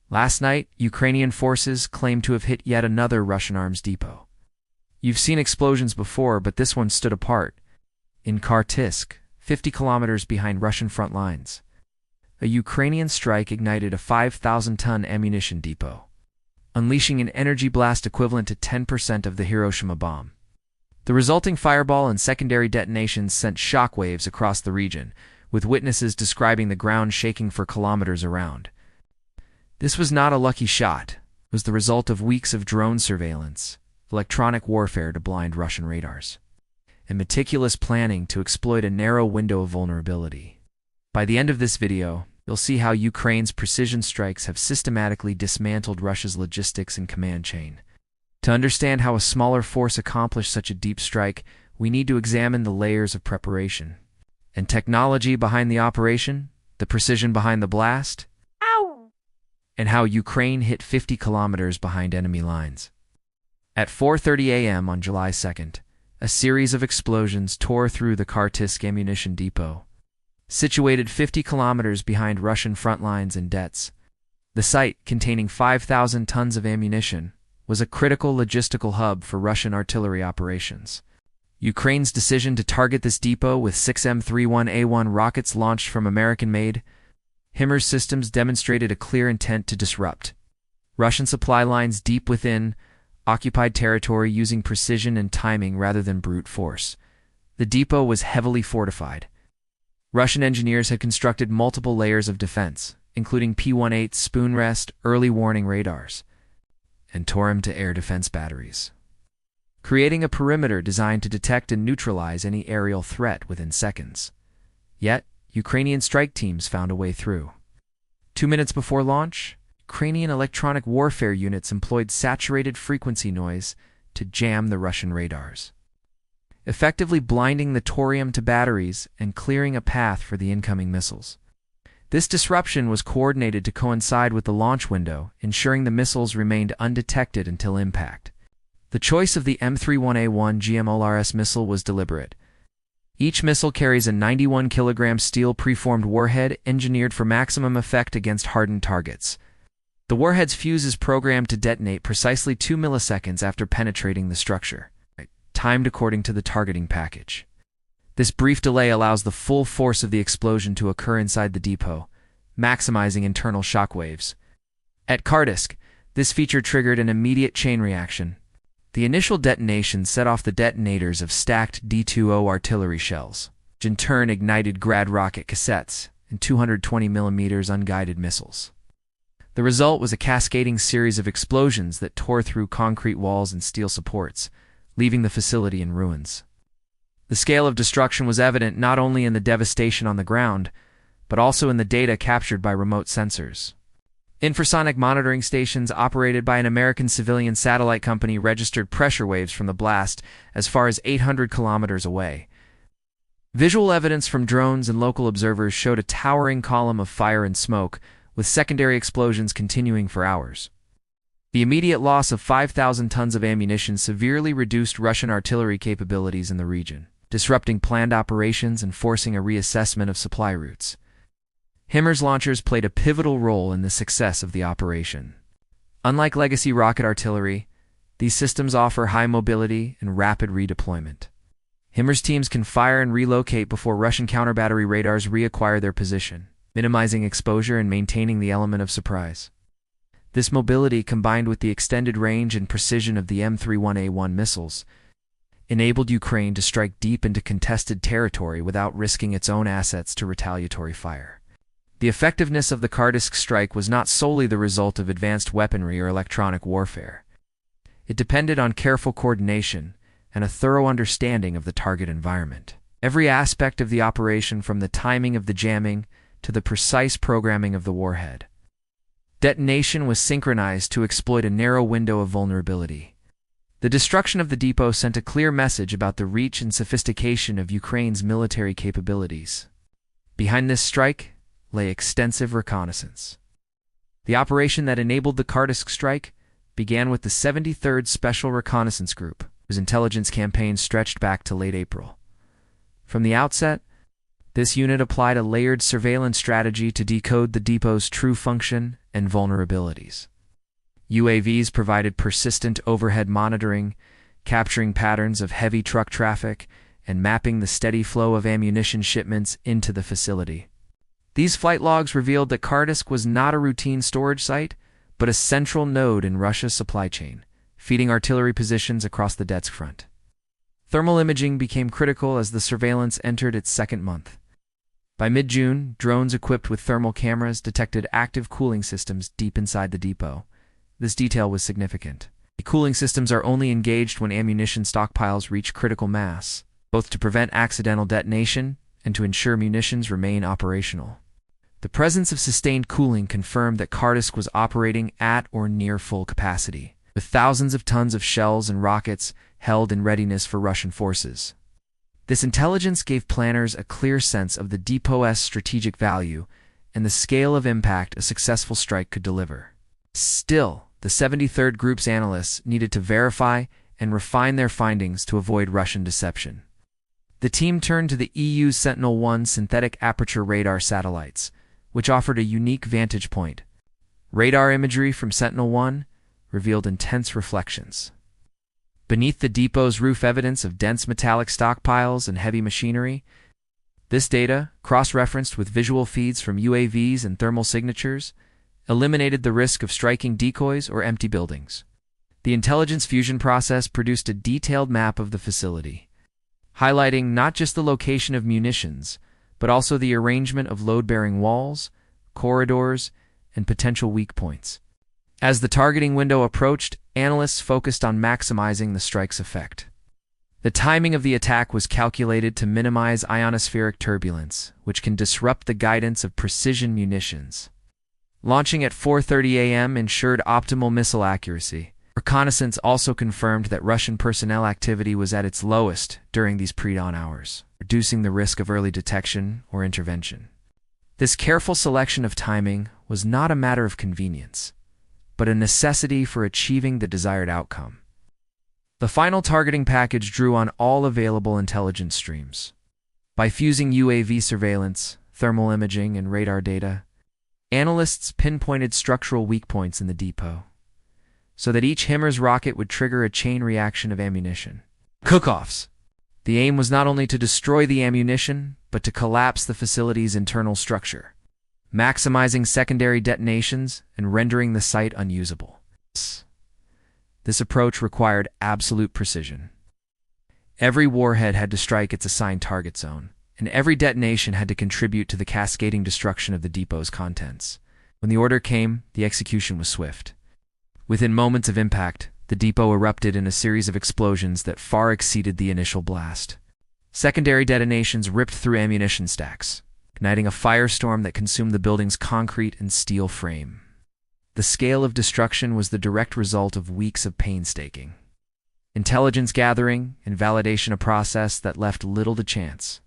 Last night, Ukrainian forces claimed to have hit yet another Russian arms depot. You've seen explosions before, but this one stood apart. In Kartisk, 50 kilometers behind Russian front lines, a Ukrainian strike ignited a 5,000-ton ammunition depot, unleashing an energy blast equivalent to 10% of the Hiroshima bomb. The resulting fireball and secondary detonations sent shockwaves across the region, with witnesses describing the ground shaking for kilometers around. This was not a lucky shot. It was the result of weeks of drone surveillance, electronic warfare to blind Russian radars, and meticulous planning to exploit a narrow window of vulnerability. By the end of this video, you'll see how Ukraine's precision strikes have systematically dismantled Russia's logistics and command chain. To understand how a smaller force accomplished such a deep strike, we need to examine the layers of preparation and technology behind the operation, the precision behind the blast, and how Ukraine hit 50 kilometers behind enemy lines. At 4:30 a.m. on July 2nd, a series of explosions tore through the Kartisk ammunition depot, situated 50 kilometers behind Russian front lines in Dets. The site, containing 5,000 tons of ammunition, was a critical logistical hub for Russian artillery operations. Ukraine's decision to target this depot with 6 M31A1 rockets launched from American-made HIMARS systems demonstrated a clear intent to disrupt Russian supply lines deep within occupied territory using precision and timing rather than brute force. The depot was heavily fortified. Russian engineers had constructed multiple layers of defense, including P-18 spoon rest early warning radars and torm-to-air defense batteries, creating a perimeter designed to detect and neutralize any aerial threat within seconds. Yet, Ukrainian strike teams found a way through. 2 minutes before launch, Ukrainian electronic warfare units employed saturated frequency noise to jam the Russian radars, effectively blinding the thorium to batteries and clearing a path for the incoming missiles. This disruption was coordinated to coincide with the launch window, ensuring the missiles remained undetected until impact. The choice of the M31A1 GMLRS missile was deliberate. Each missile carries a 91-kilogram steel preformed warhead engineered for maximum effect against hardened targets. The warhead's fuse is programmed to detonate precisely 2 milliseconds after penetrating the structure, timed according to the targeting package. This brief delay allows the full force of the explosion to occur inside the depot, maximizing internal shockwaves. At Kartisk, this feature triggered an immediate chain reaction. The initial detonation set off the detonators of stacked D-20 artillery shells, which in turn ignited Grad rocket cassettes and 220mm unguided missiles. The result was a cascading series of explosions that tore through concrete walls and steel supports, leaving the facility in ruins. The scale of destruction was evident not only in the devastation on the ground, but also in the data captured by remote sensors. Infrasonic monitoring stations operated by an American civilian satellite company registered pressure waves from the blast as far as 800 kilometers away. Visual evidence from drones and local observers showed a towering column of fire and smoke, with secondary explosions continuing for hours. The immediate loss of 5,000 tons of ammunition severely reduced Russian artillery capabilities in the region, disrupting planned operations and forcing a reassessment of supply routes. HIMARS launchers played a pivotal role in the success of the operation. Unlike legacy rocket artillery, these systems offer high mobility and rapid redeployment. HIMARS teams can fire and relocate before Russian counter-battery radars reacquire their position, minimizing exposure and maintaining the element of surprise. This mobility, combined with the extended range and precision of the M31A1 missiles, enabled Ukraine to strike deep into contested territory without risking its own assets to retaliatory fire. The effectiveness of the Kartisk strike was not solely the result of advanced weaponry or electronic warfare. It depended on careful coordination and a thorough understanding of the target environment. Every aspect of the operation, from the timing of the jamming to the precise programming of the warhead, detonation was synchronized to exploit a narrow window of vulnerability. The destruction of the depot sent a clear message about the reach and sophistication of Ukraine's military capabilities. Behind this strike lay extensive reconnaissance. The operation that enabled the Kartisk strike began with the 73rd Special Reconnaissance Group, whose intelligence campaign stretched back to late April. From the outset, This unit applied a layered surveillance strategy to decode the depot's true function and vulnerabilities. UAVs provided persistent overhead monitoring, capturing patterns of heavy truck traffic and mapping the steady flow of ammunition shipments into the facility. These flight logs revealed that Kardisk was not a routine storage site, but a central node in Russia's supply chain, feeding artillery positions across the Donetsk front. Thermal imaging became critical as the surveillance entered its second month. By mid-June, drones equipped with thermal cameras detected active cooling systems deep inside the depot. This detail was significant. The cooling systems are only engaged when ammunition stockpiles reach critical mass, both to prevent accidental detonation and to ensure munitions remain operational. The presence of sustained cooling confirmed that Kardisk was operating at or near full capacity, with thousands of tons of shells and rockets held in readiness for Russian forces. This intelligence gave planners a clear sense of the depot's strategic value and the scale of impact a successful strike could deliver. Still, the 73rd Group's analysts needed to verify and refine their findings to avoid Russian deception. The team turned to the EU Sentinel-1 synthetic aperture radar satellites, which offered a unique vantage point. Radar imagery from Sentinel-1 revealed intense reflections. Beneath the depot's roof, evidence of dense metallic stockpiles and heavy machinery. This data, cross-referenced with visual feeds from UAVs and thermal signatures, eliminated the risk of striking decoys or empty buildings. The intelligence fusion process produced a detailed map of the facility, highlighting not just the location of munitions, but also the arrangement of load-bearing walls, corridors, and potential weak points. As the targeting window approached, analysts focused on maximizing the strike's effect. The timing of the attack was calculated to minimize ionospheric turbulence, which can disrupt the guidance of precision munitions. Launching at 4:30 a.m. ensured optimal missile accuracy. Reconnaissance also confirmed that Russian personnel activity was at its lowest during these pre-dawn hours, reducing the risk of early detection or intervention. This careful selection of timing was not a matter of convenience, but a necessity for achieving the desired outcome. The final targeting package drew on all available intelligence streams. By fusing UAV surveillance, thermal imaging, and radar data, analysts pinpointed structural weak points in the depot, so that each HIMARS rocket would trigger a chain reaction of ammunition. Cook-offs. The aim was not only to destroy the ammunition, but to collapse the facility's internal structure, maximizing secondary detonations and rendering the site unusable. This approach required absolute precision. Every warhead had to strike its assigned target zone, and every detonation had to contribute to the cascading destruction of the depot's contents. When the order came, the execution was swift. Within moments of impact, the depot erupted in a series of explosions that far exceeded the initial blast. Secondary detonations ripped through ammunition stacks, igniting a firestorm that consumed the building's concrete and steel frame. The scale of destruction was the direct result of weeks of painstaking intelligence gathering and validation, a process that left little to chance.